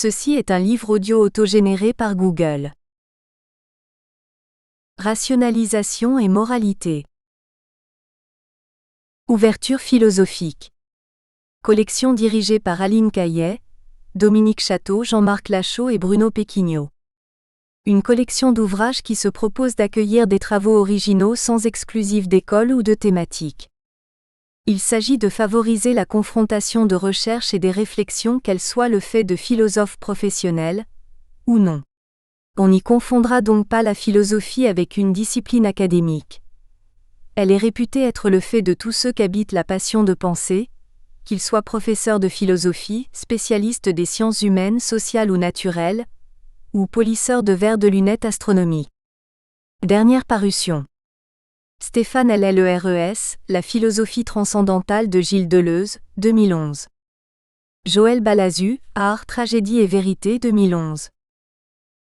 Ceci est un livre audio autogénéré par Google. Rationalisation et moralité. Ouverture philosophique. Collection dirigée par Aline Caillet, Dominique Château, Jean-Marc Lachaud et Bruno Péquignot. Une collection d'ouvrages qui se propose d'accueillir des travaux originaux sans exclusif d'école ou de thématique. Il s'agit de favoriser la confrontation de recherches et des réflexions, qu'elles soient le fait de philosophes professionnels, ou non. On n'y confondra donc pas la philosophie avec une discipline académique. Elle est réputée être le fait de tous ceux qu'habite la passion de penser, qu'ils soient professeurs de philosophie, spécialistes des sciences humaines, sociales ou naturelles, ou polisseurs de verres de lunettes astronomiques. Dernière parution. Stéphane LLERES, La philosophie transcendantale de Gilles Deleuze, 2011. Joël Balazu, Art, tragédie et vérité, 2011.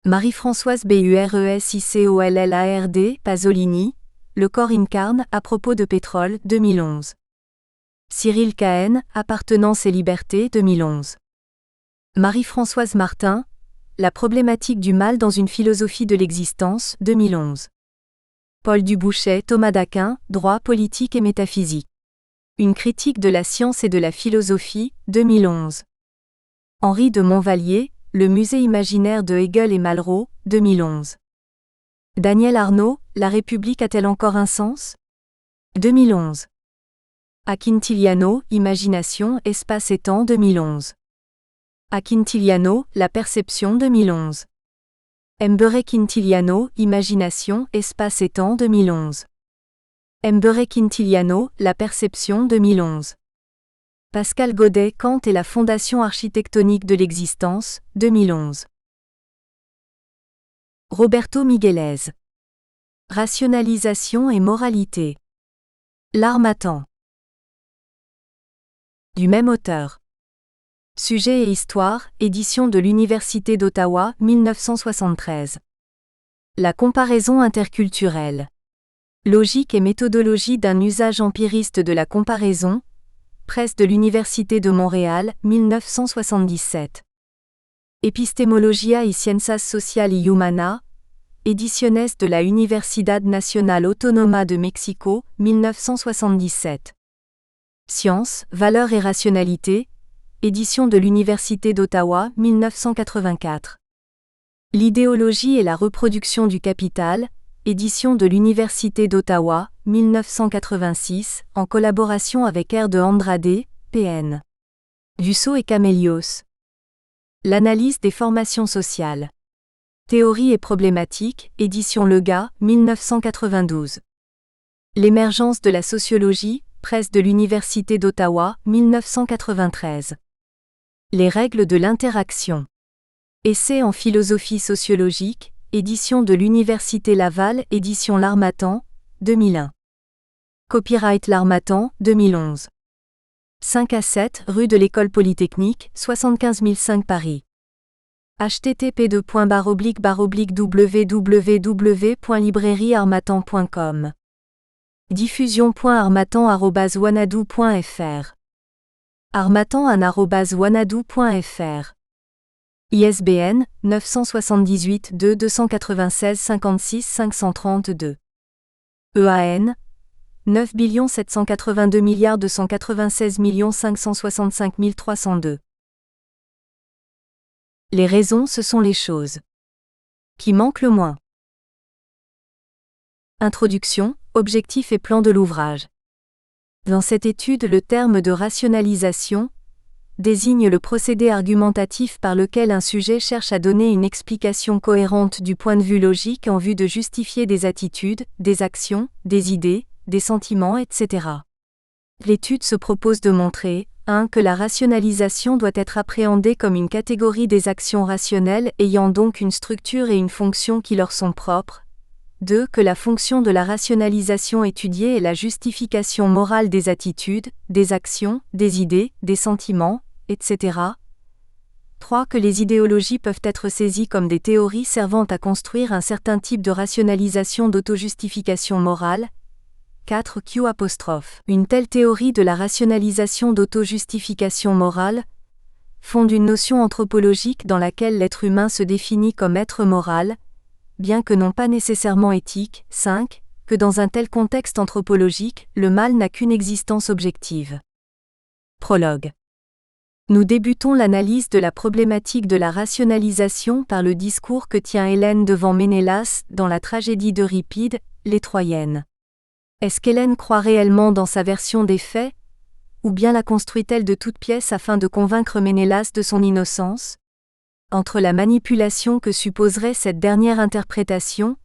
Marie-Françoise BURESICOLLARD, Pasolini, Le corps incarne, à propos de pétrole, 2011. Cyril Cahen, Appartenance et liberté, 2011. Marie-Françoise Martin, La problématique du mal dans une philosophie de l'existence, 2011. Paul Dubouchet, Thomas d'Aquin, Droit, politique et métaphysique. Une critique de la science et de la philosophie, 2011. Henri de Montvallier, Le musée imaginaire de Hegel et Malraux, 2011. Daniel Arnaud, La République a-t-elle encore un sens? 2011. Quintiliano, Imagination, espace et temps, 2011. Quintiliano, La perception, 2011. Mbere-Quintiliano, Imagination, espace et temps, 2011. Mbere-Quintiliano, La perception, 2011. Pascal Godet, Kant et la fondation architectonique de l'existence, 2011. Roberto Miguelez. Rationalisation et moralité. L'Harmattan. Du même auteur. Sujet et histoire, édition de l'Université d'Ottawa, 1973. La comparaison interculturelle. Logique et méthodologie d'un usage empiriste de la comparaison, Presse de l'Université de Montréal, 1977. Epistemologia y Ciencias Social y Humana, Ediciones de la Universidad Nacional Autónoma de Mexico, 1977. Science, valeurs et rationalité, édition de l'Université d'Ottawa, 1984. L'idéologie et la reproduction du capital, édition de l'Université d'Ottawa, 1986, en collaboration avec R. de Andrade, P.N. Dussault et Camélios. L'analyse des formations sociales. Théorie et problématiques, édition Lega, 1992. L'émergence de la sociologie, Presse de l'Université d'Ottawa, 1993. Les règles de l'interaction. Essai en philosophie sociologique, édition de l'Université Laval, édition L'Harmattan, 2001. Copyright L'Harmattan, 2011. 5 à 7, rue de l'École Polytechnique, 75 005 Paris. http://www.librairieharmattan.com. Diffusion.harmattan@wanadoo.fr. harmattan@wanadoo.fr. ISBN 978-2-296-56-532. EAN 9 782 296 565 302. Les raisons, ce sont les choses qui manquent le moins. Introduction, objectif et plan de l'ouvrage. Dans cette étude, le terme de rationalisation désigne le procédé argumentatif par lequel un sujet cherche à donner une explication cohérente du point de vue logique en vue de justifier des attitudes, des actions, des idées, des sentiments, etc. L'étude se propose de montrer 1. Que la rationalisation doit être appréhendée comme une catégorie des actions rationnelles ayant donc une structure et une fonction qui leur sont propres. 2. Que la fonction de la rationalisation étudiée est la justification morale des attitudes, des actions, des idées, des sentiments, etc. 3. Que les idéologies peuvent être saisies comme des théories servant à construire un certain type de rationalisation d'autojustification morale. 4. Une telle théorie de la rationalisation d'autojustification morale fonde une notion anthropologique dans laquelle l'être humain se définit comme être moral, bien que non pas nécessairement éthique. 5. Que dans un tel contexte anthropologique, le mal n'a qu'une existence objective. Prologue. Nous débutons l'analyse de la problématique de la rationalisation par le discours que tient Hélène devant Ménélas dans la tragédie d'Euripide, les Troyennes. Est-ce qu'Hélène croit réellement dans sa version des faits, ou bien la construit-elle de toutes pièces afin de convaincre Ménélas de son innocence? Entre la manipulation que supposerait cette dernière interprétation,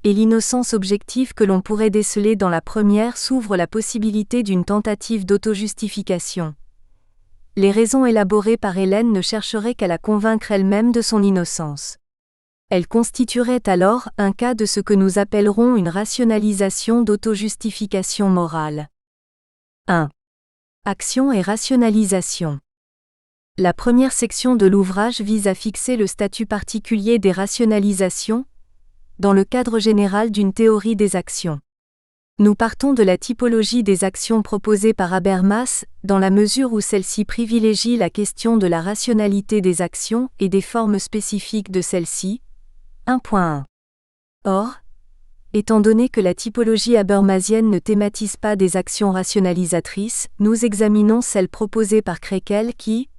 et l'innocence objective que l'on pourrait déceler dans la première s'ouvre la possibilité d'une tentative d'auto-justification. Les raisons élaborées par Hélène ne chercheraient qu'à la convaincre elle-même de son innocence. Elles constitueraient alors un cas de ce que nous appellerons une rationalisation d'auto-justification morale. 1. Action et rationalisation. La première section de l'ouvrage vise à fixer le statut particulier des rationalisations, dans le cadre général d'une théorie des actions. Nous partons de la typologie des actions proposée par Habermas, dans la mesure où celle-ci privilégie la question de la rationalité des actions et des formes spécifiques de celles-ci. 1.1. Or, étant donné que la typologie habermasienne ne thématise pas des actions rationalisatrices, nous examinons celle proposée par Krakel qui,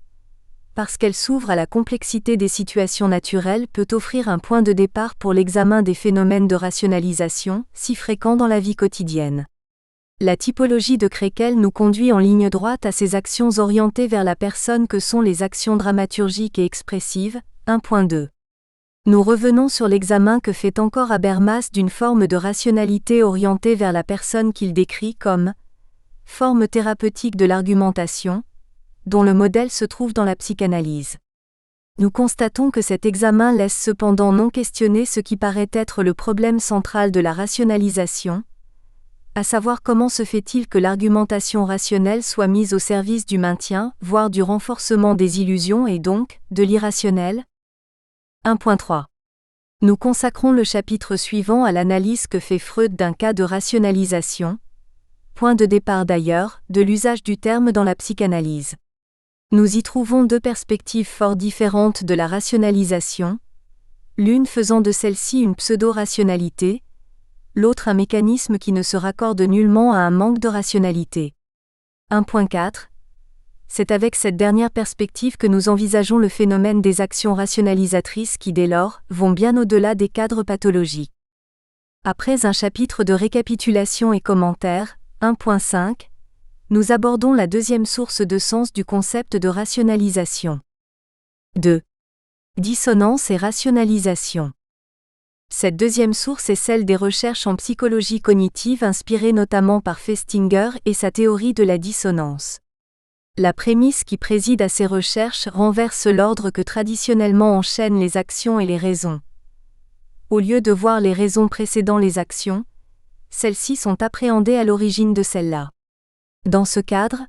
parce qu'elle s'ouvre à la complexité des situations naturelles, peut offrir un point de départ pour l'examen des phénomènes de rationalisation, si fréquents dans la vie quotidienne. La typologie de Krakel nous conduit en ligne droite à ces actions orientées vers la personne que sont les actions dramaturgiques et expressives. 1.2. Nous revenons sur l'examen que fait encore Habermas d'une forme de rationalité orientée vers la personne qu'il décrit comme forme thérapeutique de l'argumentation, dont le modèle se trouve dans la psychanalyse. Nous constatons que cet examen laisse cependant non questionné ce qui paraît être le problème central de la rationalisation, à savoir comment se fait-il que l'argumentation rationnelle soit mise au service du maintien, voire du renforcement des illusions et donc, de l'irrationnel? 1.3. Nous consacrons le chapitre suivant à l'analyse que fait Freud d'un cas de rationalisation, point de départ d'ailleurs, de l'usage du terme dans la psychanalyse. Nous y trouvons deux perspectives fort différentes de la rationalisation, l'une faisant de celle-ci une pseudo-rationalité, l'autre un mécanisme qui ne se raccorde nullement à un manque de rationalité. 1.4. C'est avec cette dernière perspective que nous envisageons le phénomène des actions rationalisatrices qui, dès lors, vont bien au-delà des cadres pathologiques. Après un chapitre de récapitulation et commentaires, 1.5, nous abordons la deuxième source de sens du concept de rationalisation. 2. Dissonance et rationalisation. Cette deuxième source est celle des recherches en psychologie cognitive inspirées notamment par Festinger et sa théorie de la dissonance. La prémisse qui préside à ces recherches renverse l'ordre que traditionnellement enchaînent les actions et les raisons. Au lieu de voir les raisons précédant les actions, celles-ci sont appréhendées à l'origine de celles-là. Dans ce cadre,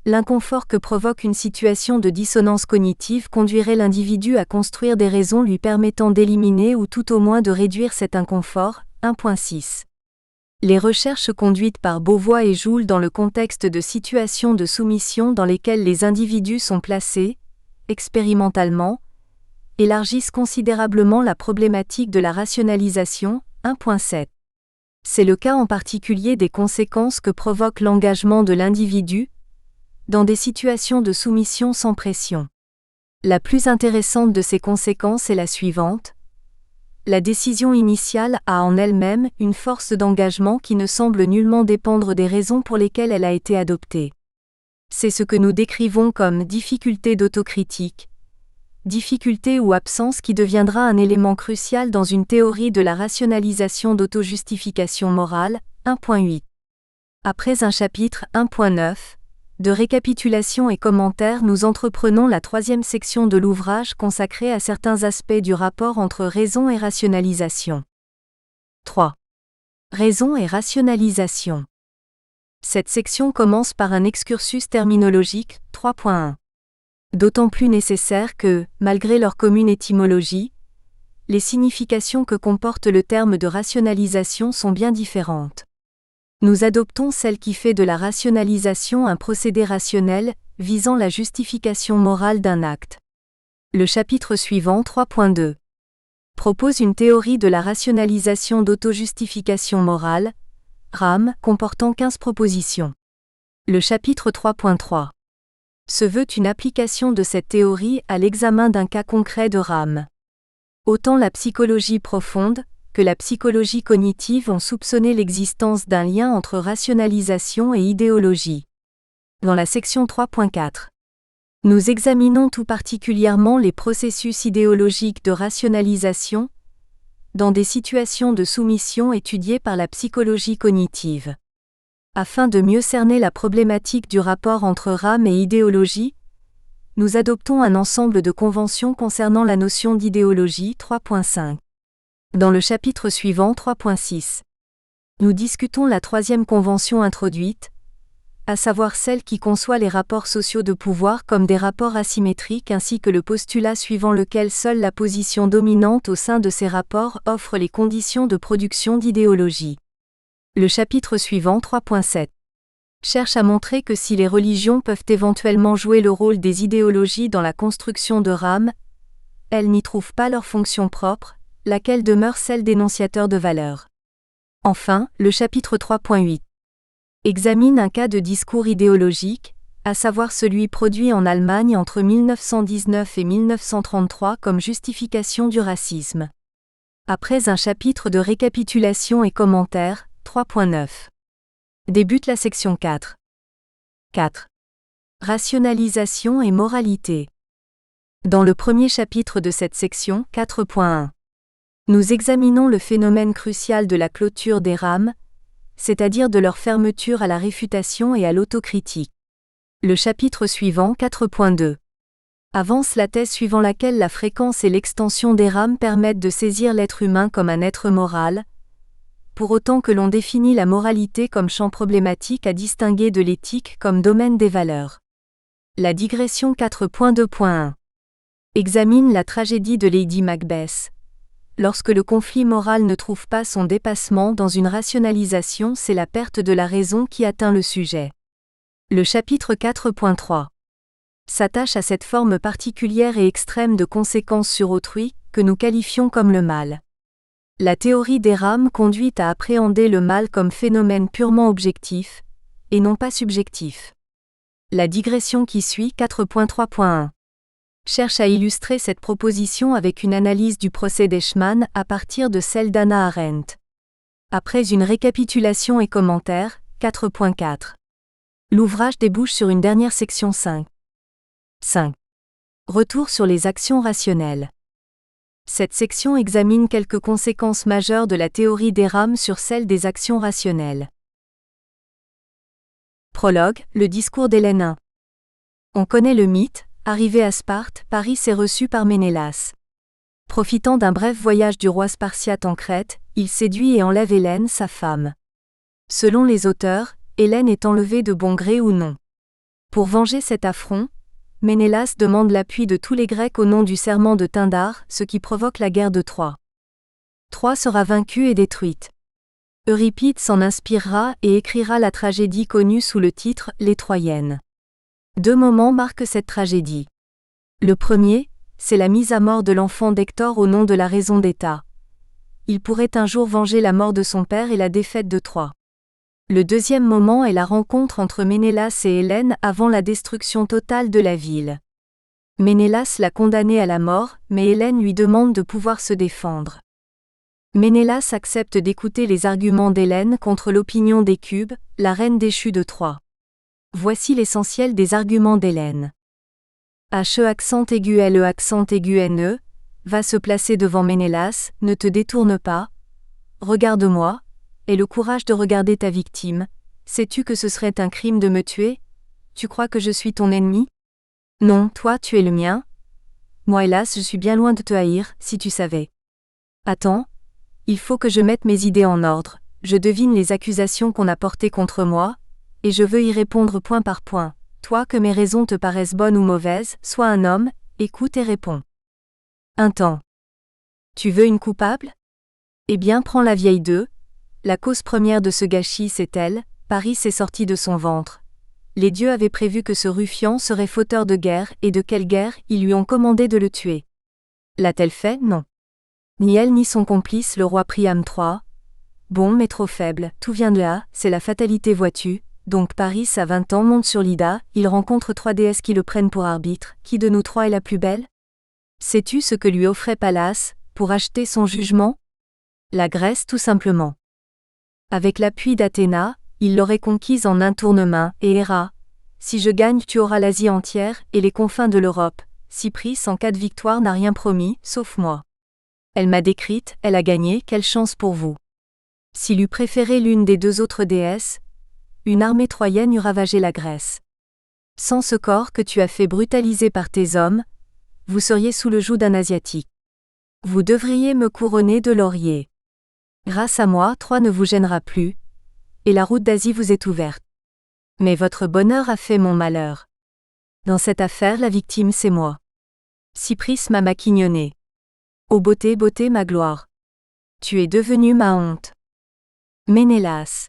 l'inconfort que provoque une situation de dissonance cognitive conduirait l'individu à construire des raisons lui permettant d'éliminer ou tout au moins de réduire cet inconfort. 1.6. Les recherches conduites par Beauvois et Joule dans le contexte de situations de soumission dans lesquelles les individus sont placés, expérimentalement, élargissent considérablement la problématique de la rationalisation. 1.7. C'est le cas en particulier des conséquences que provoque l'engagement de l'individu dans des situations de soumission sans pression. La plus intéressante de ces conséquences est la suivante. La décision initiale a en elle-même une force d'engagement qui ne semble nullement dépendre des raisons pour lesquelles elle a été adoptée. C'est ce que nous décrivons comme difficulté d'autocritique, difficulté ou absence qui deviendra un élément crucial dans une théorie de la rationalisation d'auto-justification morale. 1.8. Après un chapitre 1.9, de récapitulation et commentaires, nous entreprenons la troisième section de l'ouvrage consacrée à certains aspects du rapport entre raison et rationalisation. 3. Raison et rationalisation. Cette section commence par un excursus terminologique. 3.1. D'autant plus nécessaire que, malgré leur commune étymologie, les significations que comporte le terme de rationalisation sont bien différentes. Nous adoptons celle qui fait de la rationalisation un procédé rationnel, visant la justification morale d'un acte. Le chapitre suivant 3.2 propose une théorie de la rationalisation d'autojustification morale, RAM, comportant 15 propositions. Le chapitre 3.3 se veut une application de cette théorie à l'examen d'un cas concret de RAM. Autant la psychologie profonde que la psychologie cognitive ont soupçonné l'existence d'un lien entre rationalisation et idéologie. Dans la section 3.4, nous examinons tout particulièrement les processus idéologiques de rationalisation dans des situations de soumission étudiées par la psychologie cognitive. Afin de mieux cerner la problématique du rapport entre RAM et idéologie, nous adoptons un ensemble de conventions concernant la notion d'idéologie 3.5. Dans le chapitre suivant 3.6, nous discutons la troisième convention introduite, à savoir celle qui conçoit les rapports sociaux de pouvoir comme des rapports asymétriques ainsi que le postulat suivant lequel seule la position dominante au sein de ces rapports offre les conditions de production d'idéologie. Le chapitre suivant 3.7 cherche à montrer que si les religions peuvent éventuellement jouer le rôle des idéologies dans la construction de RAM, elles n'y trouvent pas leur fonction propre, laquelle demeure celle d'énonciateur de valeurs. Enfin, le chapitre 3.8 examine un cas de discours idéologique, à savoir celui produit en Allemagne entre 1919 et 1933 comme justification du racisme. Après un chapitre de récapitulation et commentaires, 3.9 débute la section 4. 4. Rationalisation et moralité. Dans le premier chapitre de cette section, 4.1, nous examinons le phénomène crucial de la clôture des RAM, c'est-à-dire de leur fermeture à la réfutation et à l'autocritique. Le chapitre suivant 4.2 avance la thèse suivant laquelle la fréquence et l'extension des RAM permettent de saisir l'être humain comme un être moral, pour autant que l'on définit la moralité comme champ problématique à distinguer de l'éthique comme domaine des valeurs. La digression 4.2.1 examine la tragédie de Lady Macbeth. Lorsque le conflit moral ne trouve pas son dépassement dans une rationalisation, c'est la perte de la raison qui atteint le sujet. Le chapitre 4.3 s'attache à cette forme particulière et extrême de conséquences sur autrui, que nous qualifions comme le mal. La théorie des RAM conduit à appréhender le mal comme phénomène purement objectif, et non pas subjectif. La digression qui suit 4.3.1 cherche à illustrer cette proposition avec une analyse du procès d'Eichmann à partir de celle d'Hannah Arendt. Après une récapitulation et commentaires, 4.4. L'ouvrage débouche sur une dernière section 5. 5. Retour sur les actions rationnelles. Cette section examine quelques conséquences majeures de la théorie des RAM sur celle des actions rationnelles. Prologue, le discours d'Hélène 1. On connaît le mythe. Arrivé à Sparte, Paris est reçu par Ménélas. Profitant d'un bref voyage du roi spartiate en Crète, il séduit et enlève Hélène, sa femme. Selon les auteurs, Hélène est enlevée de bon gré ou non. Pour venger cet affront, Ménélas demande l'appui de tous les Grecs au nom du serment de Tyndare, ce qui provoque la guerre de Troie. Troie sera vaincue et détruite. Euripide s'en inspirera et écrira la tragédie connue sous le titre « Les Troyennes ». Deux moments marquent cette tragédie. Le premier, c'est la mise à mort de l'enfant d'Hector au nom de la raison d'État. Il pourrait un jour venger la mort de son père et la défaite de Troie. Le deuxième moment est la rencontre entre Ménélas et Hélène avant la destruction totale de la ville. Ménélas l'a condamné à la mort, mais Hélène lui demande de pouvoir se défendre. Ménélas accepte d'écouter les arguments d'Hélène contre l'opinion d'Hécube, la reine déchue de Troie. Voici l'essentiel des arguments d'Hélène. He accent aigu le accent aigu ne, va se placer devant Ménélas, ne te détourne pas. Regarde-moi, aie le courage de regarder ta victime. Sais-tu que ce serait un crime de me tuer? Tu crois que je suis ton ennemi? Non, toi tu es le mien. Moi hélas je suis bien loin de te haïr, si tu savais. Attends, il faut que je mette mes idées en ordre, je devine les accusations qu'on a portées contre moi, et je veux y répondre point par point. Toi que mes raisons te paraissent bonnes ou mauvaises, sois un homme, écoute et réponds. Un temps. Tu veux une coupable? Eh bien prends la vieille d'eux, la cause première de ce gâchis c'est elle, Paris est sorti de son ventre. Les dieux avaient prévu que ce ruffian serait fauteur de guerre, et de quelle guerre ils lui ont commandé de le tuer. L'a-t-elle fait? Non. Ni elle ni son complice le roi Priam III. Bon mais trop faible, tout vient de là, c'est la fatalité vois-tu. Donc Paris à 20 ans monte sur l'Ida, il rencontre 3 déesses qui le prennent pour arbitre, qui de nous 3 est la plus belle? Sais-tu ce que lui offrait Pallas, pour acheter son jugement? La Grèce tout simplement. Avec l'appui d'Athéna, il l'aurait conquise en un tournement, et Héra. Si je gagne tu auras l'Asie entière, et les confins de l'Europe. Cypris en cas de victoire n'a rien promis, sauf moi. Elle m'a décrite, elle a gagné, quelle chance pour vous. S'il eût préféré l'une des 2 autres déesses, une armée troyenne eût ravagé la Grèce. Sans ce corps que tu as fait brutaliser par tes hommes, vous seriez sous le joug d'un Asiatique. Vous devriez me couronner de laurier. Grâce à moi, Troie ne vous gênera plus, et la route d'Asie vous est ouverte. Mais votre bonheur a fait mon malheur. Dans cette affaire, la victime c'est moi. Cypris m'a maquignonné. Ô beauté, beauté ma gloire. Tu es devenue ma honte. Ménélas.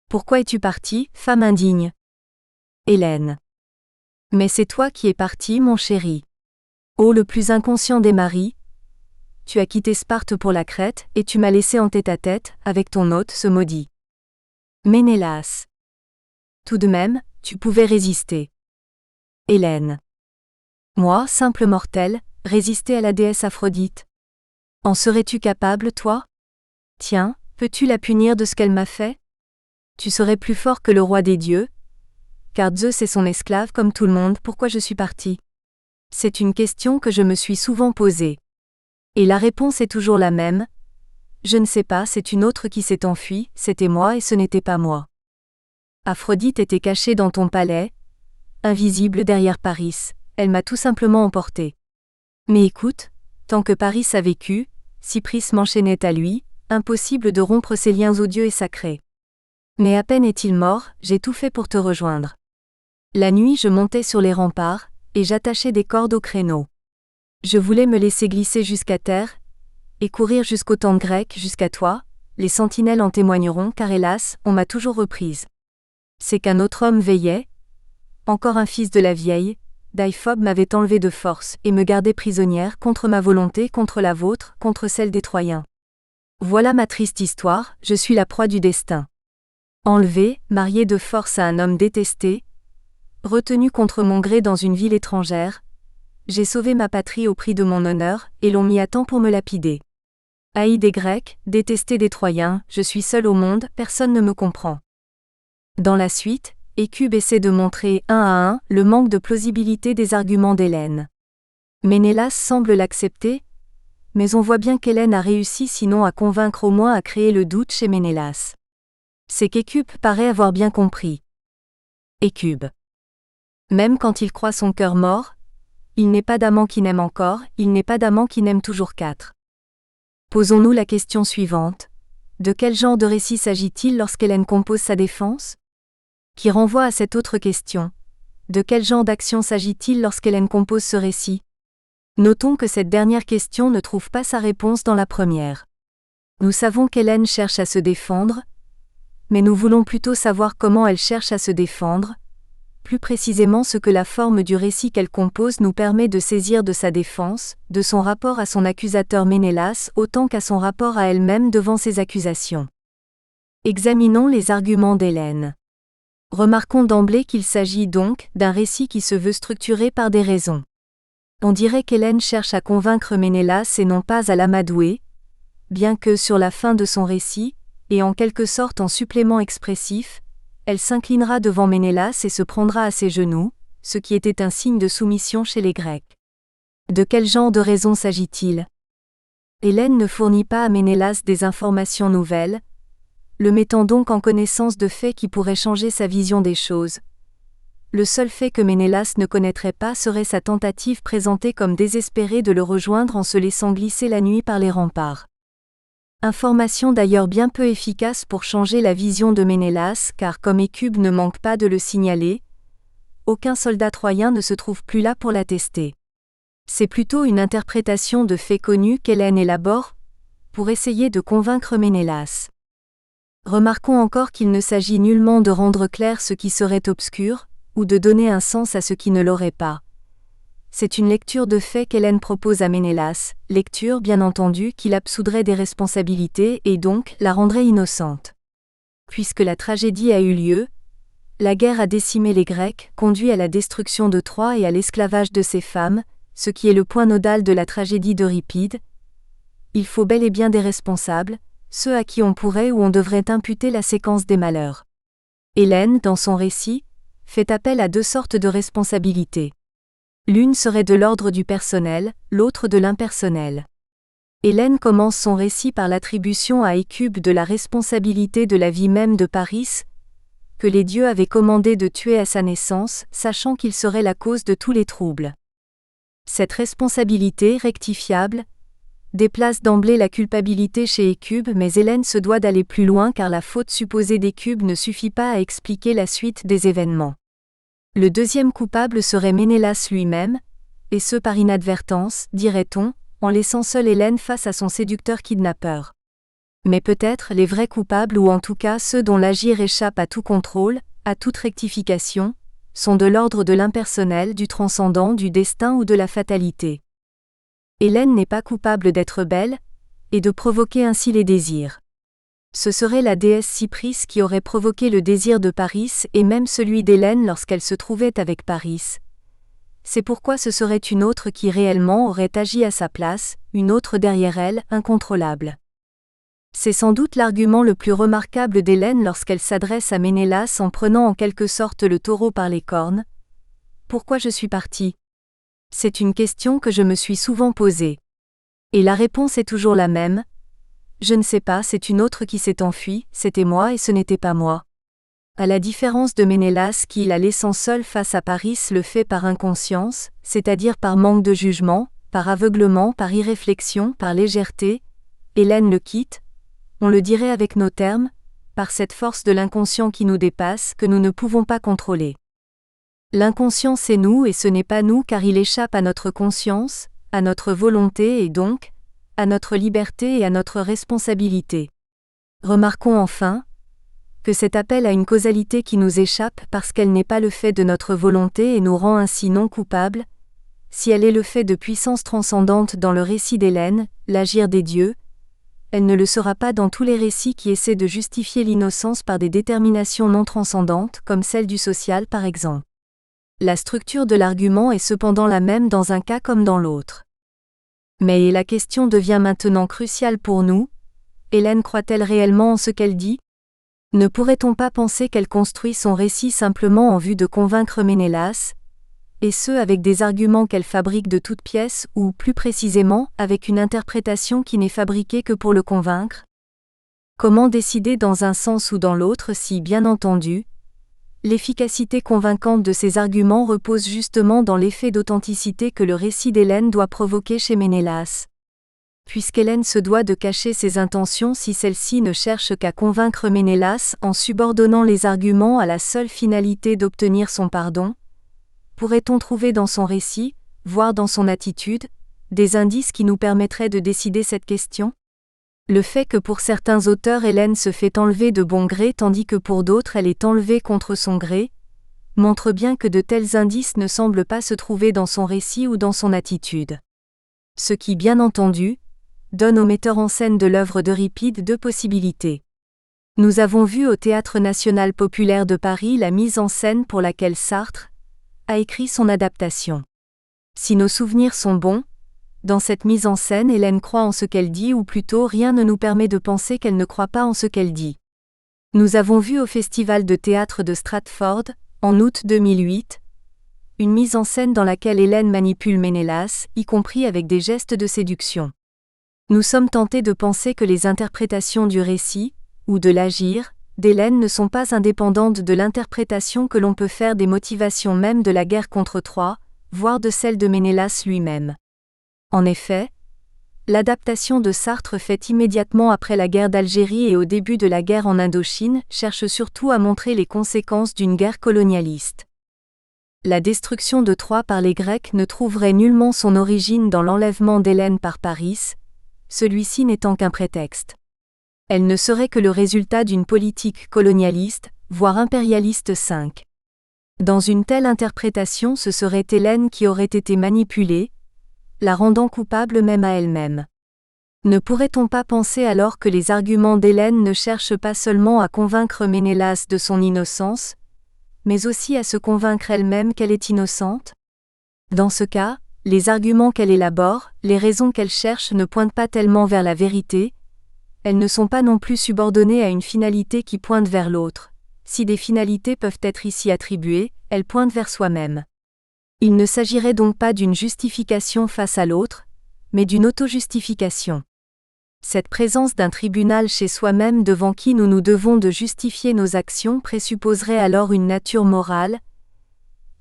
Pourquoi es-tu partie, femme indigne? Hélène. Mais c'est toi qui es partie, mon chéri. Ô le plus inconscient des maris. Tu as quitté Sparte pour la Crète, et tu m'as laissé en tête-à-tête, avec ton hôte ce maudit. Ménélas. Tout de même, tu pouvais résister. Hélène. Moi, simple mortel, résister à la déesse Aphrodite. En serais-tu capable, toi? Tiens, peux-tu la punir de ce qu'elle m'a fait? Tu serais plus fort que le roi des dieux? Car Zeus est son esclave comme tout le monde, pourquoi je suis parti? C'est une question que je me suis souvent posée. Et la réponse est toujours la même. Je ne sais pas, c'est une autre qui s'est enfuie, c'était moi et ce n'était pas moi. Aphrodite était cachée dans ton palais, invisible derrière Paris, elle m'a tout simplement emporté. Mais écoute, tant que Paris a vécu, Cypris m'enchaînait à lui, impossible de rompre ses liens odieux et sacrés. Mais à peine est-il mort, j'ai tout fait pour te rejoindre. La nuit je montais sur les remparts, et j'attachais des cordes aux créneaux. Je voulais me laisser glisser jusqu'à terre, et courir jusqu'au temple grec, jusqu'à toi, les sentinelles en témoigneront car hélas, on m'a toujours reprise. C'est qu'un autre homme veillait, encore un fils de la vieille, Diphobe m'avait enlevé de force et me gardait prisonnière contre ma volonté, contre la vôtre, contre celle des Troyens. Voilà ma triste histoire, je suis la proie du destin. Enlevée, mariée de force à un homme détesté, retenue contre mon gré dans une ville étrangère, j'ai sauvé ma patrie au prix de mon honneur, et l'on m'y attend pour me lapider. Haï des Grecs, détesté des Troyens, je suis seul au monde, personne ne me comprend. Dans la suite, Écube essaie de montrer, un à un, le manque de plausibilité des arguments d'Hélène. Ménélas semble l'accepter, mais on voit bien qu'Hélène a réussi sinon à convaincre au moins à créer le doute chez Ménélas. C'est qu'Écube paraît avoir bien compris. Écube. Même quand il croit son cœur mort, il n'est pas d'amant qui n'aime encore, il n'est pas d'amant qui n'aime toujours 4. Posons-nous la question suivante. De quel genre de récit s'agit-il lorsqu'Hélène compose sa défense? Qui renvoie à cette autre question. De quel genre d'action s'agit-il lorsqu'Hélène compose ce récit? Notons que cette dernière question ne trouve pas sa réponse dans la première. Nous savons qu'Hélène cherche à se défendre, mais nous voulons plutôt savoir comment elle cherche à se défendre, plus précisément ce que la forme du récit qu'elle compose nous permet de saisir de sa défense, de son rapport à son accusateur Ménélas autant qu'à son rapport à elle-même devant ses accusations. Examinons les arguments d'Hélène. Remarquons d'emblée qu'il s'agit donc d'un récit qui se veut structuré par des raisons. On dirait qu'Hélène cherche à convaincre Ménélas et non pas à l'amadouer, bien que sur la fin de son récit, et en quelque sorte en supplément expressif, elle s'inclinera devant Ménélas et se prendra à ses genoux, ce qui était un signe de soumission chez les Grecs. De quel genre de raison s'agit-il? Hélène ne fournit pas à Ménélas des informations nouvelles, le mettant donc en connaissance de faits qui pourraient changer sa vision des choses. Le seul fait que Ménélas ne connaîtrait pas serait sa tentative présentée comme désespérée de le rejoindre en se laissant glisser la nuit par les remparts. Information d'ailleurs bien peu efficace pour changer la vision de Ménélas car comme Écube ne manque pas de le signaler, aucun soldat troyen ne se trouve plus là pour l'attester. C'est plutôt une interprétation de faits connus qu'Hélène élabore pour essayer de convaincre Ménélas. Remarquons encore qu'il ne s'agit nullement de rendre clair ce qui serait obscur, ou de donner un sens à ce qui ne l'aurait pas. C'est une lecture de fait qu'Hélène propose à Ménélas, lecture bien entendu qui l'absoudrait des responsabilités et donc la rendrait innocente. Puisque la tragédie a eu lieu, la guerre a décimé les Grecs, conduit à la destruction de Troie et à l'esclavage de ses femmes, ce qui est le point nodal de la tragédie d'Euripide. Il faut bel et bien des responsables, ceux à qui on pourrait ou on devrait imputer la séquence des malheurs. Hélène, dans son récit, fait appel à deux sortes de responsabilités. L'une serait de l'ordre du personnel, l'autre de l'impersonnel. Hélène commence son récit par l'attribution à Hécube de la responsabilité de la vie même de Paris, que les dieux avaient commandé de tuer à sa naissance, sachant qu'il serait la cause de tous les troubles. Cette responsabilité rectifiable déplace d'emblée la culpabilité chez Hécube, mais Hélène se doit d'aller plus loin car la faute supposée d'Hécube ne suffit pas à expliquer la suite des événements. Le deuxième coupable serait Ménélas lui-même, et ce par inadvertance, dirait-on, en laissant seule Hélène face à son séducteur kidnappeur. Mais peut-être les vrais coupables ou en tout cas ceux dont l'agir échappe à tout contrôle, à toute rectification, sont de l'ordre de l'impersonnel, du transcendant, du destin ou de la fatalité. Hélène n'est pas coupable d'être belle, et de provoquer ainsi les désirs. Ce serait la déesse Cypris qui aurait provoqué le désir de Paris et même celui d'Hélène lorsqu'elle se trouvait avec Paris. C'est pourquoi ce serait une autre qui réellement aurait agi à sa place, une autre derrière elle, incontrôlable. C'est sans doute l'argument le plus remarquable d'Hélène lorsqu'elle s'adresse à Ménélas en prenant en quelque sorte le taureau par les cornes. Pourquoi je suis partie ? C'est une question que je me suis souvent posée. Et la réponse est toujours la même. Je ne sais pas, c'est une autre qui s'est enfuie, c'était moi et ce n'était pas moi. À la différence de Ménélas qui, la laissant seule face à Paris, le fait par inconscience, c'est-à-dire par manque de jugement, par aveuglement, par irréflexion, par légèreté, Hélène le quitte, on le dirait avec nos termes, par cette force de l'inconscient qui nous dépasse, que nous ne pouvons pas contrôler. L'inconscient c'est nous et ce n'est pas nous car il échappe à notre conscience, à notre volonté et donc, à notre liberté et à notre responsabilité. Remarquons enfin, que cet appel à une causalité qui nous échappe parce qu'elle n'est pas le fait de notre volonté et nous rend ainsi non coupables, si elle est le fait de puissance transcendante dans le récit d'Hélène, l'agir des dieux, elle ne le sera pas dans tous les récits qui essaient de justifier l'innocence par des déterminations non transcendantes comme celle du social par exemple. La structure de l'argument est cependant la même dans un cas comme dans l'autre. Mais la question devient maintenant cruciale pour nous. Hélène croit-elle réellement en ce qu'elle dit ? Ne pourrait-on pas penser qu'elle construit son récit simplement en vue de convaincre Ménélas, et ce avec des arguments qu'elle fabrique de toutes pièces ou, plus précisément, avec une interprétation qui n'est fabriquée que pour le convaincre ? Comment décider dans un sens ou dans l'autre si, bien entendu, l'efficacité convaincante de ces arguments repose justement dans l'effet d'authenticité que le récit d'Hélène doit provoquer chez Ménélas. Puisqu'Hélène se doit de cacher ses intentions si celle-ci ne cherche qu'à convaincre Ménélas en subordonnant les arguments à la seule finalité d'obtenir son pardon, pourrait-on trouver dans son récit, voire dans son attitude, des indices qui nous permettraient de décider cette question ? Le fait que pour certains auteurs Hélène se fait enlever de bon gré tandis que pour d'autres elle est enlevée contre son gré, montre bien que de tels indices ne semblent pas se trouver dans son récit ou dans son attitude. Ce qui, bien entendu, donne au metteur en scène de l'œuvre d'Euripide deux possibilités. Nous avons vu au Théâtre national populaire de Paris la mise en scène pour laquelle Sartre a écrit son adaptation. Si nos souvenirs sont bons, dans cette mise en scène Hélène croit en ce qu'elle dit ou plutôt rien ne nous permet de penser qu'elle ne croit pas en ce qu'elle dit. Nous avons vu au Festival de théâtre de Stratford, en août 2008, une mise en scène dans laquelle Hélène manipule Ménélas, y compris avec des gestes de séduction. Nous sommes tentés de penser que les interprétations du récit, ou de l'agir, d'Hélène ne sont pas indépendantes de l'interprétation que l'on peut faire des motivations même de la guerre contre Troie, voire de celle de Ménélas lui-même. En effet, l'adaptation de Sartre faite immédiatement après la guerre d'Algérie et au début de la guerre en Indochine cherche surtout à montrer les conséquences d'une guerre colonialiste. La destruction de Troie par les Grecs ne trouverait nullement son origine dans l'enlèvement d'Hélène par Paris, celui-ci n'étant qu'un prétexte. Elle ne serait que le résultat d'une politique colonialiste, voire impérialiste. 5. Dans une telle interprétation, ce serait Hélène qui aurait été manipulée, la rendant coupable même à elle-même. Ne pourrait-on pas penser alors que les arguments d'Hélène ne cherchent pas seulement à convaincre Ménélas de son innocence, mais aussi à se convaincre elle-même qu'elle est innocente? Dans ce cas, les arguments qu'elle élabore, les raisons qu'elle cherche ne pointent pas tellement vers la vérité, elles ne sont pas non plus subordonnées à une finalité qui pointe vers l'autre. Si des finalités peuvent être ici attribuées, elles pointent vers soi-même. Il ne s'agirait donc pas d'une justification face à l'autre, mais d'une auto-justification. Cette présence d'un tribunal chez soi-même devant qui nous nous devons de justifier nos actions présupposerait alors une nature morale,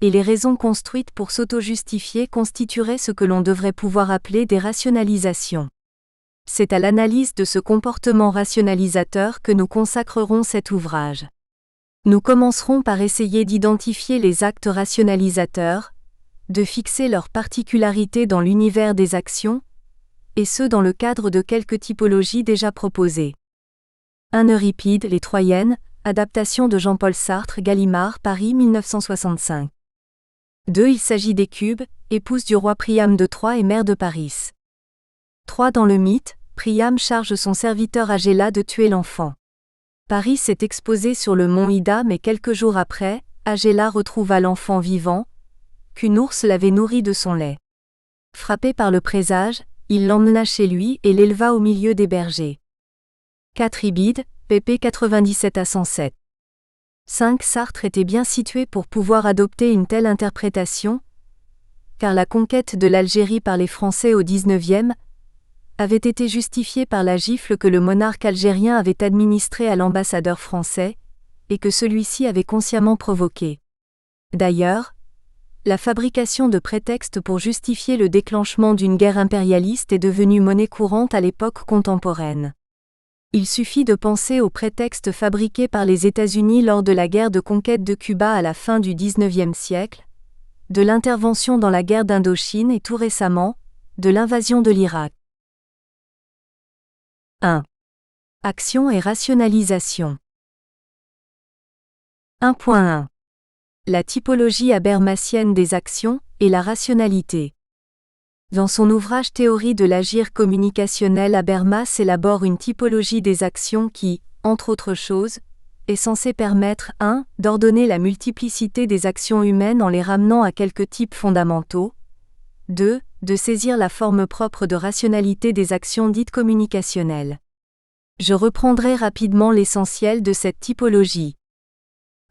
et les raisons construites pour s'auto-justifier constitueraient ce que l'on devrait pouvoir appeler des rationalisations. C'est à l'analyse de ce comportement rationalisateur que nous consacrerons cet ouvrage. Nous commencerons par essayer d'identifier les actes rationalisateurs, de fixer leurs particularités dans l'univers des actions, et ce dans le cadre de quelques typologies déjà proposées. 1. Euripide, les Troyennes, adaptation de Jean-Paul Sartre, Gallimard, Paris 1965. 2. Il s'agit d'Hécube, épouse du roi Priam de Troie et mère de Paris. 3. Dans le mythe, Priam charge son serviteur Agéla de tuer l'enfant. Paris s'est exposé sur le mont Ida mais quelques jours après, Agéla retrouva l'enfant vivant, qu'une ours l'avait nourri de son lait. Frappé par le présage, il l'emmena chez lui et l'éleva au milieu des bergers. 4. Ibide, pp 97 à 107. 5. Sartre était bien situé pour pouvoir adopter une telle interprétation, car la conquête de l'Algérie par les Français au XIXe avait été justifiée par la gifle que le monarque algérien avait administrée à l'ambassadeur français, et que celui-ci avait consciemment provoquée. D'ailleurs, la fabrication de prétextes pour justifier le déclenchement d'une guerre impérialiste est devenue monnaie courante à l'époque contemporaine. Il suffit de penser aux prétextes fabriqués par les États-Unis lors de la guerre de conquête de Cuba à la fin du XIXe siècle, de l'intervention dans la guerre d'Indochine et tout récemment, de l'invasion de l'Irak. 1. Action et rationalisation. 1.1. La typologie habermasienne des actions et la rationalité. Dans son ouvrage Théorie de l'agir communicationnel, Habermas élabore une typologie des actions qui, entre autres choses, est censée permettre 1. D'ordonner la multiplicité des actions humaines en les ramenant à quelques types fondamentaux, 2. De saisir la forme propre de rationalité des actions dites communicationnelles. Je reprendrai rapidement l'essentiel de cette typologie.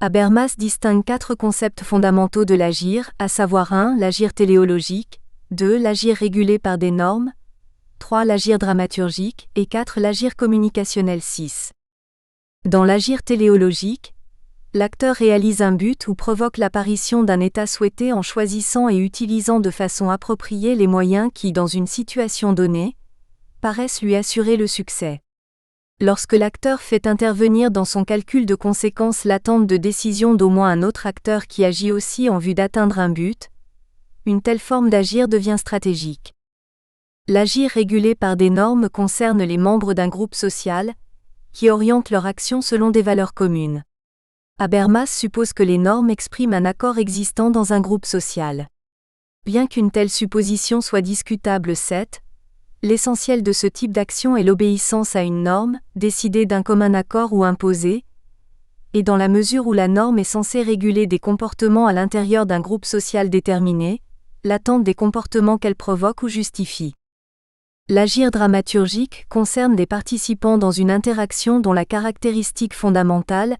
Habermas distingue 4 concepts fondamentaux de l'agir, à savoir 1. L'agir téléologique, 2. L'agir régulé par des normes, 3. L'agir dramaturgique, et 4. L'agir communicationnel. 6. Dans l'agir téléologique, l'acteur réalise un but ou provoque l'apparition d'un état souhaité en choisissant et utilisant de façon appropriée les moyens qui, dans une situation donnée, paraissent lui assurer le succès. Lorsque l'acteur fait intervenir dans son calcul de conséquences l'attente de décision d'au moins un autre acteur qui agit aussi en vue d'atteindre un but, une telle forme d'agir devient stratégique. L'agir régulé par des normes concerne les membres d'un groupe social, qui orientent leur action selon des valeurs communes. Habermas suppose que les normes expriment un accord existant dans un groupe social. Bien qu'une telle supposition soit discutable, l'essentiel de ce type d'action est l'obéissance à une norme, décidée d'un commun accord ou imposée, et dans la mesure où la norme est censée réguler des comportements à l'intérieur d'un groupe social déterminé, l'attente des comportements qu'elle provoque ou justifie. L'agir dramaturgique concerne des participants dans une interaction dont la caractéristique fondamentale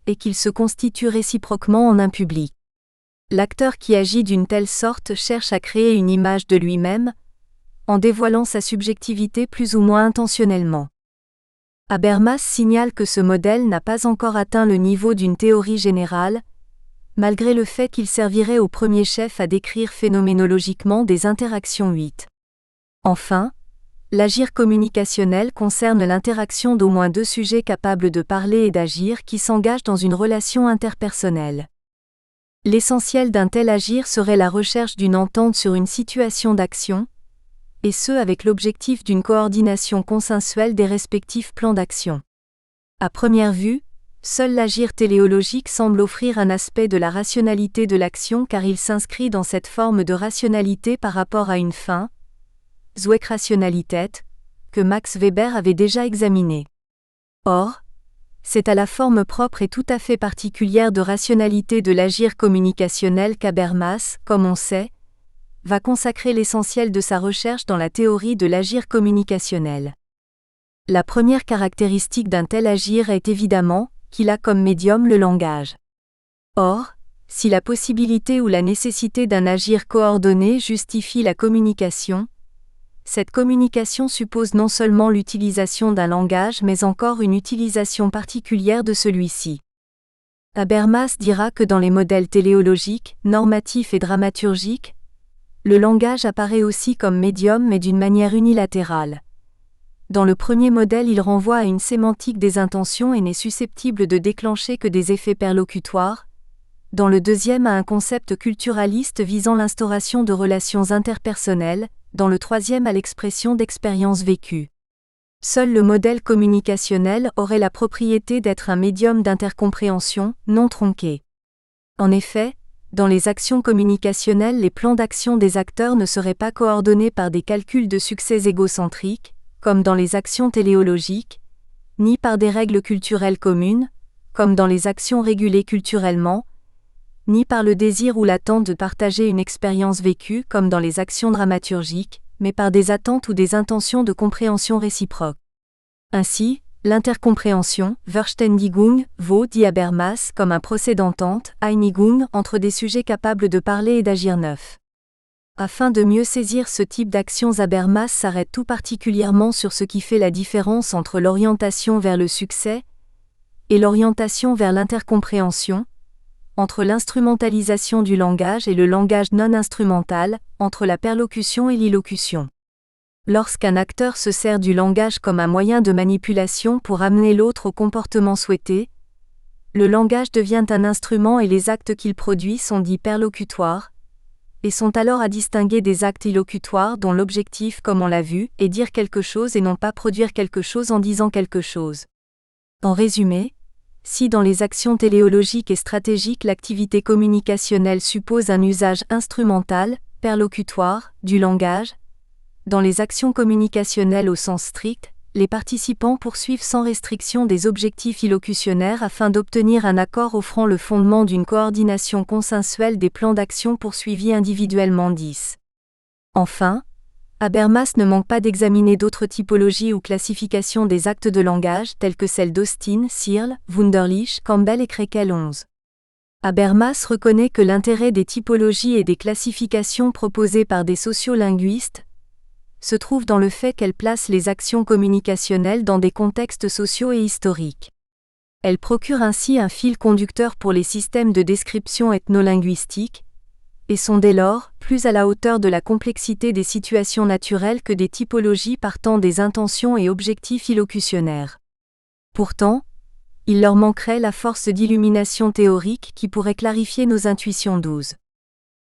est qu'ils se constituent réciproquement en un public. L'acteur qui agit d'une telle sorte cherche à créer une image de lui-même, en dévoilant sa subjectivité plus ou moins intentionnellement. Habermas signale que ce modèle n'a pas encore atteint le niveau d'une théorie générale, malgré le fait qu'il servirait au premier chef à décrire phénoménologiquement des interactions 8. Enfin, l'agir communicationnel concerne l'interaction d'au moins 2 sujets capables de parler et d'agir qui s'engagent dans une relation interpersonnelle. L'essentiel d'un tel agir serait la recherche d'une entente sur une situation d'action, et ce avec l'objectif d'une coordination consensuelle des respectifs plans d'action. À première vue, seul l'agir téléologique semble offrir un aspect de la rationalité de l'action car il s'inscrit dans cette forme de rationalité par rapport à une fin, Zweckrationalität, que Max Weber avait déjà examinée. Or, c'est à la forme propre et tout à fait particulière de rationalité de l'agir communicationnel qu'Habermas, comme on sait, va consacrer l'essentiel de sa recherche dans la théorie de l'agir communicationnel. La première caractéristique d'un tel agir est évidemment qu'il a comme médium le langage. Or, si la possibilité ou la nécessité d'un agir coordonné justifie la communication, cette communication suppose non seulement l'utilisation d'un langage mais encore une utilisation particulière de celui-ci. Habermas dira que dans les modèles téléologiques, normatifs et dramaturgiques, le langage apparaît aussi comme médium mais d'une manière unilatérale. Dans le premier modèle, il renvoie à une sémantique des intentions et n'est susceptible de déclencher que des effets perlocutoires. Dans le deuxième, à un concept culturaliste visant l'instauration de relations interpersonnelles. Dans le troisième, à l'expression d'expériences vécues. Seul le modèle communicationnel aurait la propriété d'être un médium d'intercompréhension, non tronqué. En effet, dans les actions communicationnelles, les plans d'action des acteurs ne seraient pas coordonnés par des calculs de succès égocentriques, comme dans les actions téléologiques, ni par des règles culturelles communes, comme dans les actions régulées culturellement, ni par le désir ou l'attente de partager une expérience vécue comme dans les actions dramaturgiques, mais par des attentes ou des intentions de compréhension réciproque. Ainsi, l'intercompréhension, Verständigung, vaut, dit Habermas, comme un procès d'entente, Einigung, entre des sujets capables de parler et d'agir neuf. Afin de mieux saisir ce type d'actions, Habermas s'arrête tout particulièrement sur ce qui fait la différence entre l'orientation vers le succès et l'orientation vers l'intercompréhension, entre l'instrumentalisation du langage et le langage non instrumental, entre la perlocution et l'illocution. Lorsqu'un acteur se sert du langage comme un moyen de manipulation pour amener l'autre au comportement souhaité, le langage devient un instrument et les actes qu'il produit sont dits perlocutoires, et sont alors à distinguer des actes illocutoires dont l'objectif, comme on l'a vu, est dire quelque chose et non pas produire quelque chose en disant quelque chose. En résumé, si dans les actions téléologiques et stratégiques l'activité communicationnelle suppose un usage instrumental, perlocutoire, du langage, dans les actions communicationnelles au sens strict, les participants poursuivent sans restriction des objectifs illocutionnaires afin d'obtenir un accord offrant le fondement d'une coordination consensuelle des plans d'action poursuivis individuellement 10. Enfin, Habermas ne manque pas d'examiner d'autres typologies ou classifications des actes de langage telles que celles d'Austin, Searle, Wunderlich, Campbell et Krakel 11. Habermas reconnaît que l'intérêt des typologies et des classifications proposées par des sociolinguistes se trouve dans le fait qu'elles placent les actions communicationnelles dans des contextes sociaux et historiques. Elles procurent ainsi un fil conducteur pour les systèmes de description ethnolinguistique, et sont dès lors plus à la hauteur de la complexité des situations naturelles que des typologies partant des intentions et objectifs illocutionnaires. Pourtant, il leur manquerait la force d'illumination théorique qui pourrait clarifier nos intuitions 12.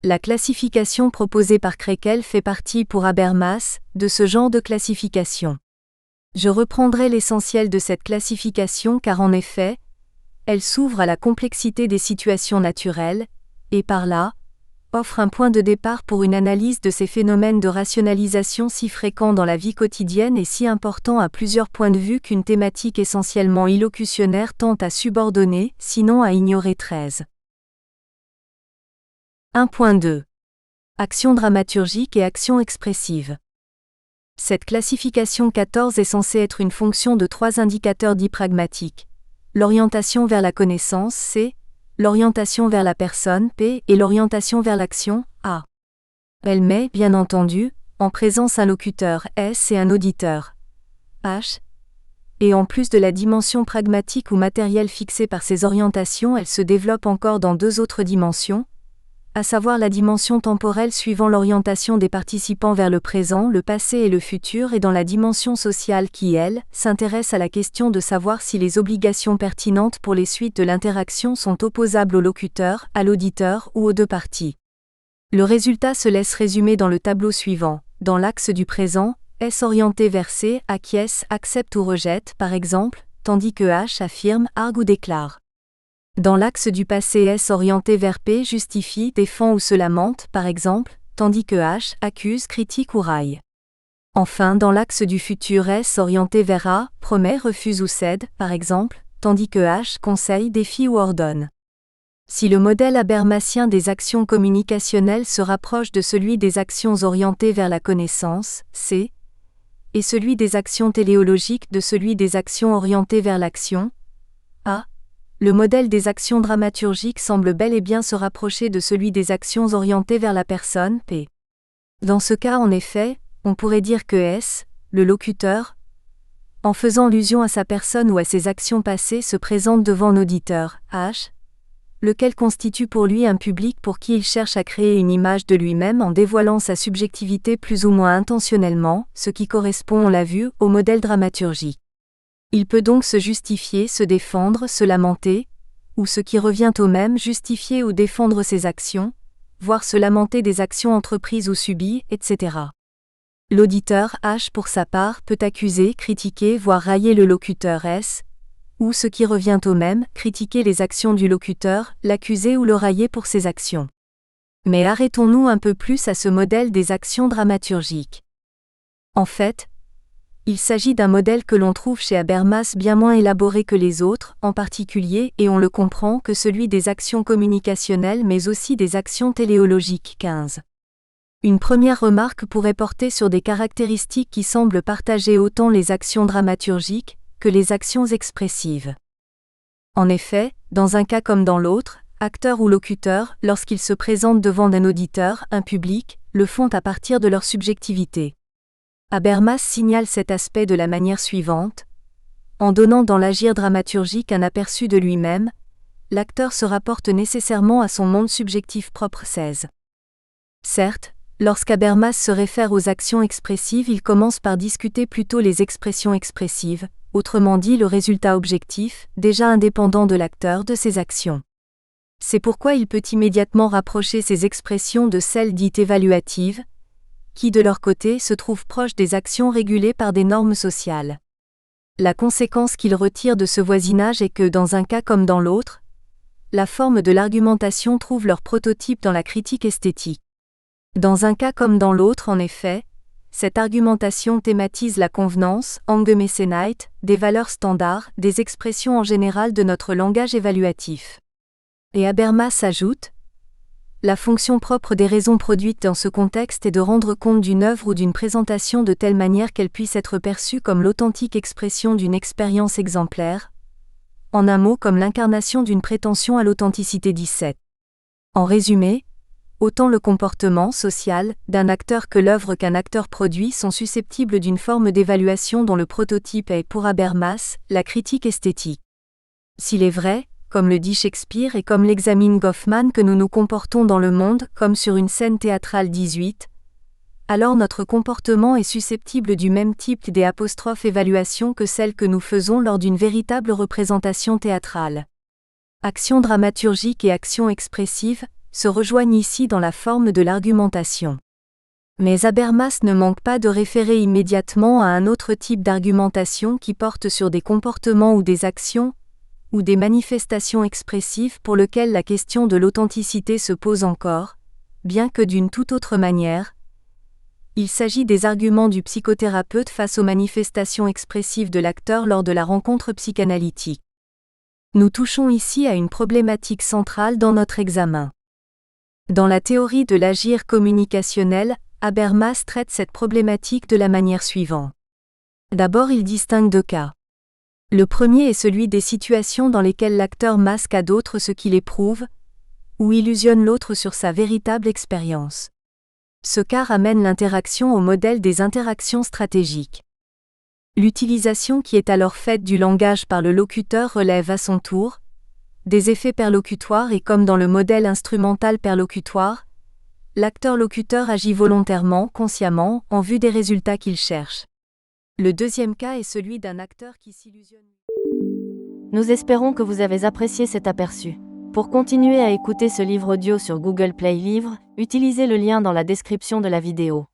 La classification proposée par Krakel fait partie pour Habermas de ce genre de classification. Je reprendrai l'essentiel de cette classification car en effet, elle s'ouvre à la complexité des situations naturelles, et par là, offre un point de départ pour une analyse de ces phénomènes de rationalisation si fréquents dans la vie quotidienne et si importants à plusieurs points de vue qu'une thématique essentiellement illocutionnaire tente à subordonner, sinon à ignorer 13. 1.2. Action dramaturgique et action expressive. Cette classification 14 est censée être une fonction de 3 indicateurs dits pragmatiques. L'orientation vers la connaissance, C, l'orientation vers la personne, P, et l'orientation vers l'action, A. Elle met, bien entendu, en présence un locuteur, S, et un auditeur, H. Et en plus de la dimension pragmatique ou matérielle fixée par ces orientations, elle se développe encore dans 2 autres dimensions, à savoir la dimension temporelle suivant l'orientation des participants vers le présent, le passé et le futur, et dans la dimension sociale qui, elle, s'intéresse à la question de savoir si les obligations pertinentes pour les suites de l'interaction sont opposables au locuteur, à l'auditeur ou aux 2 parties. Le résultat se laisse résumer dans le tableau suivant. dans l'axe du présent, S orienté vers C acquiesce, accepte ou rejette, par exemple, tandis que H affirme, argue ou déclare. Dans l'axe du passé, S orienté vers P justifie, défend ou se lamente, par exemple, tandis que H accuse, critique ou raille. Enfin, dans l'axe du futur, S orienté vers A promet, refuse ou cède, par exemple, tandis que H conseille, défie ou ordonne. Si le modèle habermasien des actions communicationnelles se rapproche de celui des actions orientées vers la connaissance, C, et celui des actions téléologiques de celui des actions orientées vers l'action, A, le modèle des actions dramaturgiques semble bel et bien se rapprocher de celui des actions orientées vers la personne, P. Dans ce cas, en effet, on pourrait dire que S, le locuteur, en faisant allusion à sa personne ou à ses actions passées, se présente devant un auditeur, H, lequel constitue pour lui un public pour qui il cherche à créer une image de lui-même en dévoilant sa subjectivité plus ou moins intentionnellement, ce qui correspond, on l'a vu, au modèle dramaturgique. Il peut donc se justifier, se défendre, se lamenter, ou ce qui revient au même, justifier ou défendre ses actions, voire se lamenter des actions entreprises ou subies, etc. L'auditeur H, pour sa part, peut accuser, critiquer, voire railler le locuteur S, ou ce qui revient au même, critiquer les actions du locuteur, l'accuser ou le railler pour ses actions. Mais arrêtons-nous un peu plus à ce modèle des actions dramaturgiques. En fait, il s'agit d'un modèle que l'on trouve chez Habermas bien moins élaboré que les autres, en particulier, et on le comprend, que celui des actions communicationnelles mais aussi des actions téléologiques. 15. Une première remarque pourrait porter sur des caractéristiques qui semblent partager autant les actions dramaturgiques que les actions expressives. En effet, dans un cas comme dans l'autre, acteurs ou locuteurs, lorsqu'ils se présentent devant un auditeur, un public, le font à partir de leur subjectivité. Habermas signale cet aspect de la manière suivante. En donnant dans l'agir dramaturgique un aperçu de lui-même, l'acteur se rapporte nécessairement à son monde subjectif propre. 16. Certes, lorsqu'Habermas se réfère aux actions expressives, il commence par discuter plutôt les expressions expressives, autrement dit le résultat objectif, déjà indépendant de l'acteur, de ses actions. C'est pourquoi il peut immédiatement rapprocher ces expressions de celles dites évaluatives, qui de leur côté se trouvent proches des actions régulées par des normes sociales. La conséquence qu'il retire de ce voisinage est que, dans un cas comme dans l'autre, la forme de l'argumentation trouve leur prototype dans la critique esthétique. Dans un cas comme dans l'autre, en effet, cette argumentation thématise la convenance, angemessenheit, des valeurs standards, des expressions en général de notre langage évaluatif. Et Habermas ajoute: la fonction propre des raisons produites dans ce contexte est de rendre compte d'une œuvre ou d'une présentation de telle manière qu'elle puisse être perçue comme l'authentique expression d'une expérience exemplaire, en un mot comme l'incarnation d'une prétention à l'authenticité. 17. En résumé, autant le comportement social d'un acteur que l'œuvre qu'un acteur produit sont susceptibles d'une forme d'évaluation dont le prototype est, pour Habermas, la critique esthétique. S'il est vrai, comme le dit Shakespeare et comme l'examine Goffman, que nous nous comportons dans le monde comme sur une scène théâtrale. 18, alors notre comportement est susceptible du même type d'évaluation que celle que nous faisons lors d'une véritable représentation théâtrale. Action dramaturgique et action expressive se rejoignent ici dans la forme de l'argumentation. Mais Habermas ne manque pas de référer immédiatement à un autre type d'argumentation qui porte sur des comportements ou des actions, ou des manifestations expressives pour lequel la question de l'authenticité se pose encore, bien que d'une toute autre manière. Il s'agit des arguments du psychothérapeute face aux manifestations expressives de l'acteur lors de la rencontre psychanalytique. Nous touchons ici à une problématique centrale dans notre examen. Dans la théorie de l'agir communicationnel, Habermas traite cette problématique de la manière suivante. D'abord, il distingue deux cas. Le premier est celui des situations dans lesquelles l'acteur masque à d'autres ce qu'il éprouve, ou illusionne l'autre sur sa véritable expérience. Ce cas ramène l'interaction au modèle des interactions stratégiques. L'utilisation qui est alors faite du langage par le locuteur relève à son tour des effets perlocutoires et, comme dans le modèle instrumental perlocutoire, l'acteur-locuteur agit volontairement, consciemment, en vue des résultats qu'il cherche. Le deuxième cas est celui d'un acteur qui s'illusionne. Nous espérons que vous avez apprécié cet aperçu. Pour continuer à écouter ce livre audio sur Google Play Livres, utilisez le lien dans la description de la vidéo.